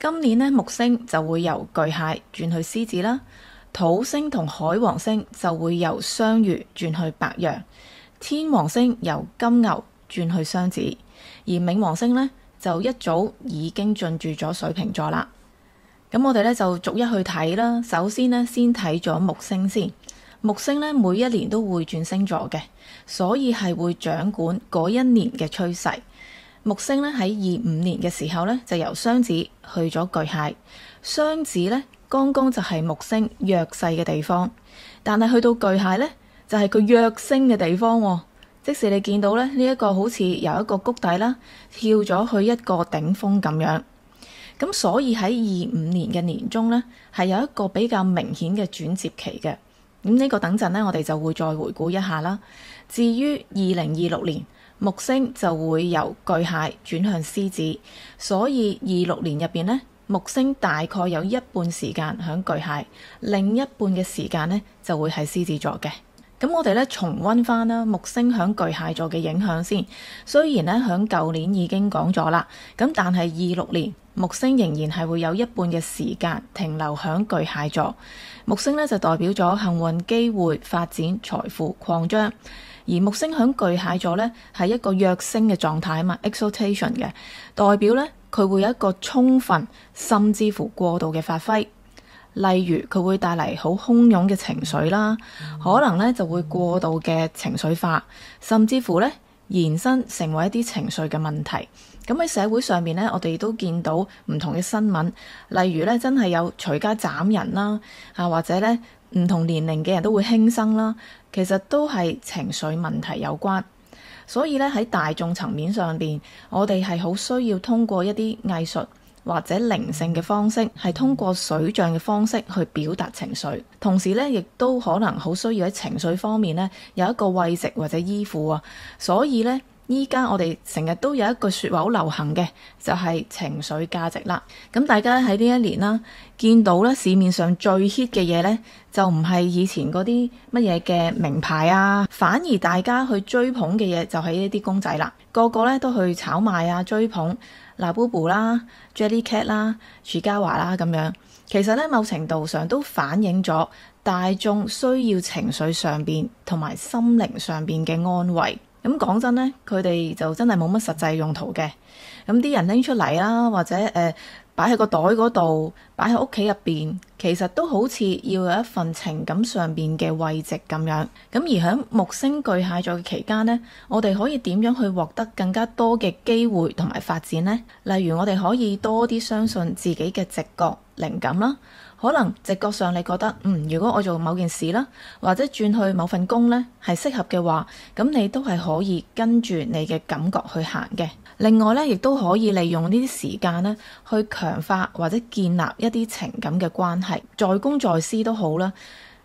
今年呢，木星就會由巨蟹轉去獅子啦，土星同海王星就會由雙魚轉去白羊，天王星由金牛轉去雙子，而冥王星呢，就一早已經進駐咗水瓶座啦。咁我哋咧就逐一去睇啦。首先呢，先睇咗木星先。木星咧每一年都會轉星座嘅，所以係會掌管嗰一年嘅趨勢。木星咧喺25年嘅時候咧就由雙子去咗巨蟹，雙子咧剛剛就係木星弱勢嘅地方，但係去到巨蟹咧就係佢躍升嘅地方喎。即使你見到咧呢一個好似由一個谷底啦跳咗去一個頂峰咁樣，咁所以喺25年嘅年中咧係有一個比較明顯嘅轉接期嘅。咁呢個等陣呢，我哋就會再回顧一下啦。至於2026年，木星就會由巨蟹轉向獅子，所以26年入邊呢，木星大概有一半時間響巨蟹，另一半嘅時間呢就會係獅子座嘅。咁我哋咧重溫翻啦，木星響巨蟹座嘅影響先。雖然咧響舊年已經講咗啦，咁但係26年木星仍然係會有一半嘅時間停留響巨蟹座。木星咧就代表咗幸運、機會、發展、財富、擴張。而木星響巨蟹座咧係一個躍升嘅狀態啊嘛 ，exaltation 嘅，代表咧佢會有一個充分甚至乎過度嘅發揮。例如佢會帶嚟好洶湧嘅情緒啦，可能咧就會過度嘅情緒化，甚至乎咧延伸成為一啲情緒嘅問題。咁喺社會上面咧，我哋都見到唔同嘅新聞，例如咧真係有隨街斬人啦，或者咧唔同年齡嘅人都會輕生啦，其實都係情緒問題有關。所以咧喺大眾層面上邊，我哋係好需要通過一啲藝術或者靈性嘅方式，係通過水象嘅方式去表達情緒，同時咧亦都可能好需要喺情緒方面咧有一個慰藉或者依附啊。所以咧依家我哋成日都有一句説話好流行嘅，就係情緒價值啦。咁大家喺呢一年啦，見到咧市面上最 hit 嘅嘢咧，就唔係以前嗰啲乜嘢嘅名牌啊，反而大家去追捧嘅嘢就係呢啲公仔啦。個個咧都去炒賣啊，追捧Labubu 啦、Jellycat 啦、Chihuahua啦咁樣。其實咧某程度上都反映咗大眾需要情緒上邊同埋心靈上邊嘅安慰。咁講真咧，佢哋就真係冇乜實際用途嘅。咁啲人拎出嚟啦，或者擺喺個袋嗰度，擺喺屋企入邊，其實都好似要有一份情感上邊嘅慰藉咁樣。咁而喺木星巨蟹座嘅期間呢，我哋可以點樣去獲得更加多嘅機會同埋發展呢？例如我哋可以多啲相信自己嘅直覺、靈感啦。可能直覺上你覺得如果我做某件事啦，或者轉去某份工呢係適合嘅話，咁你都係可以跟住你嘅感覺去行嘅。另外呢，亦都可以利用呢啲時間呢去強化或者建立一啲情感嘅關係，在公在私都好啦。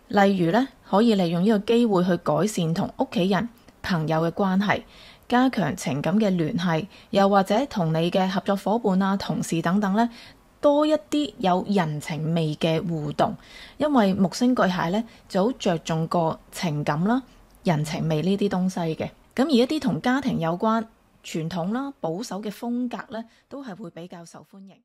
例如呢，可以利用呢個機會去改善同屋企人、朋友嘅關係，加強情感嘅聯繫，又或者同你嘅合作夥伴啊、同事等等呢，多一啲有人情味嘅互動。因為木星巨蟹呢就好着重個情感啦、人情味呢啲東西嘅。咁而一啲同家庭有關、傳統啦、保守嘅風格呢，都係會比較受歡迎。